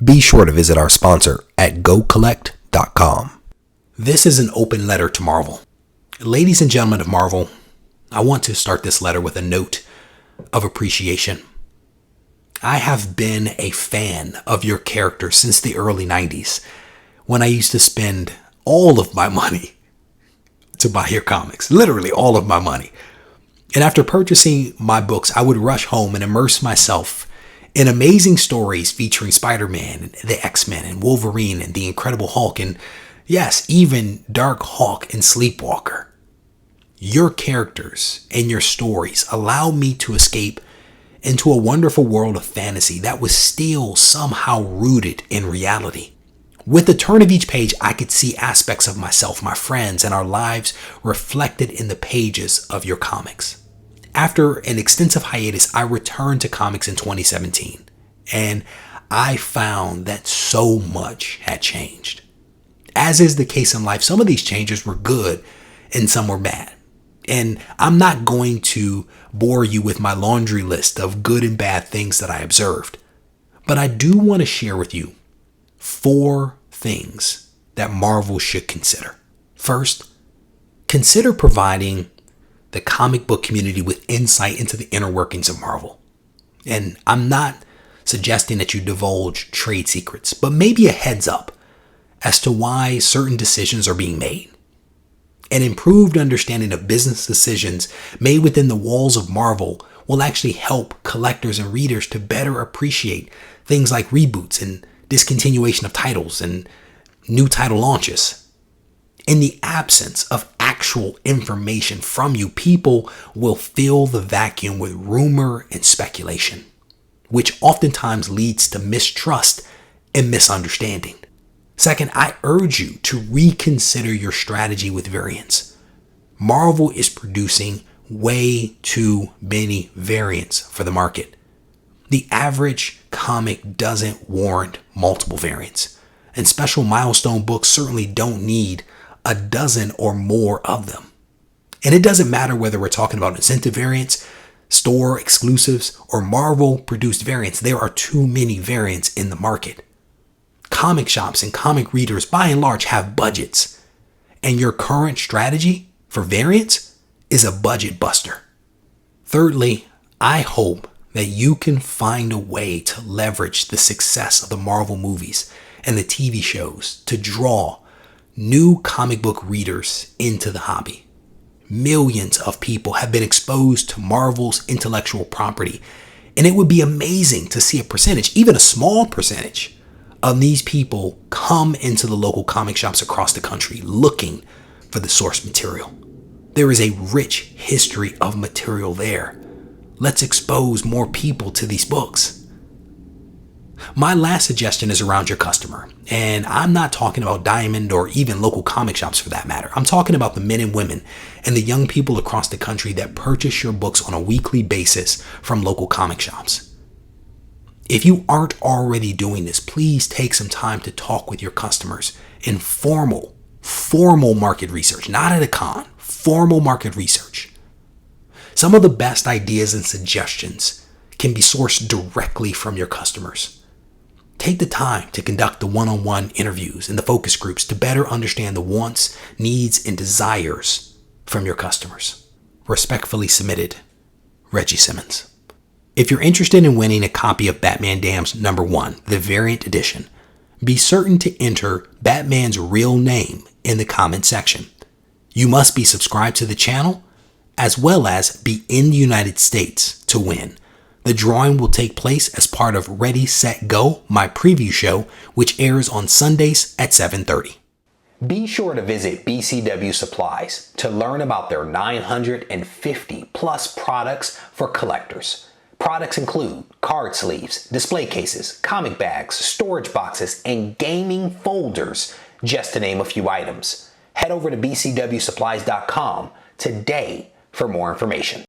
be sure to visit our sponsor at GoCollect.com. This is an open letter to Marvel. Ladies and gentlemen of Marvel, I want to start this letter with a note of appreciation. I have been a fan of your characters since the early 90s, when I used to spend all of my money to buy your comics, literally all of my money. And after purchasing my books, I would rush home and immerse myself in amazing stories featuring Spider-Man, the X-Men, and Wolverine, and the Incredible Hulk, and yes, even Dark Hawk and Sleepwalker. Your characters and your stories allow me to escape into a wonderful world of fantasy that was still somehow rooted in reality. With the turn of each page, I could see aspects of myself, my friends, and our lives reflected in the pages of your comics. After an extensive hiatus, I returned to comics in 2017, and I found that so much had changed. As is the case in life, some of these changes were good and some were bad. And I'm not going to bore you with my laundry list of good and bad things that I observed, but I do want to share with you 4 things that Marvel should consider. First, consider providing the comic book community with insight into the inner workings of Marvel. And I'm not suggesting that you divulge trade secrets, but maybe a heads up as to why certain decisions are being made. An improved understanding of business decisions made within the walls of Marvel will actually help collectors and readers to better appreciate things like reboots and discontinuation of titles and new title launches. In the absence of actual information from you, people will fill the vacuum with rumor and speculation, which oftentimes leads to mistrust and misunderstanding. Second, I urge you to reconsider your strategy with variants. Marvel is producing way too many variants for the market. The average comic doesn't warrant multiple variants, and special milestone books certainly don't need a dozen or more of them. And it doesn't matter whether we're talking about incentive variants, store exclusives, or Marvel produced variants. There are too many variants in the market. Comic shops and comic readers by and large have budgets, and your current strategy for variants is a budget buster. Thirdly, I hope that you can find a way to leverage the success of the Marvel movies and the TV shows to draw new comic book readers into the hobby. Millions of people have been exposed to Marvel's intellectual property, and it would be amazing to see a percentage, even a small percentage, of these people come into the local comic shops across the country looking for the source material. There is a rich history of material there. Let's expose more people to these books. My last suggestion is around your customer, and I'm not talking about Diamond or even local comic shops for that matter. I'm talking about the men and women and the young people across the country that purchase your books on a weekly basis from local comic shops. If you aren't already doing this, please take some time to talk with your customers in formal market research, not at a con, formal market research. Some of the best ideas and suggestions can be sourced directly from your customers. Take the time to conduct the one-on-one interviews and the focus groups to better understand the wants, needs, and desires from your customers. Respectfully submitted, Regie Simmons. If you're interested in winning a copy of Batman Damned #1, the variant edition, be certain to enter Batman's real name in the comment section. You must be subscribed to the channel as well as be in the United States to win. The drawing will take place as part of Ready, Set, Go, my preview show, which airs on Sundays at 7:30. Be sure to visit BCW Supplies to learn about their 950 plus products for collectors. Products include card sleeves, display cases, comic bags, storage boxes, and gaming folders, just to name a few items. Head over to bcwsupplies.com today for more information.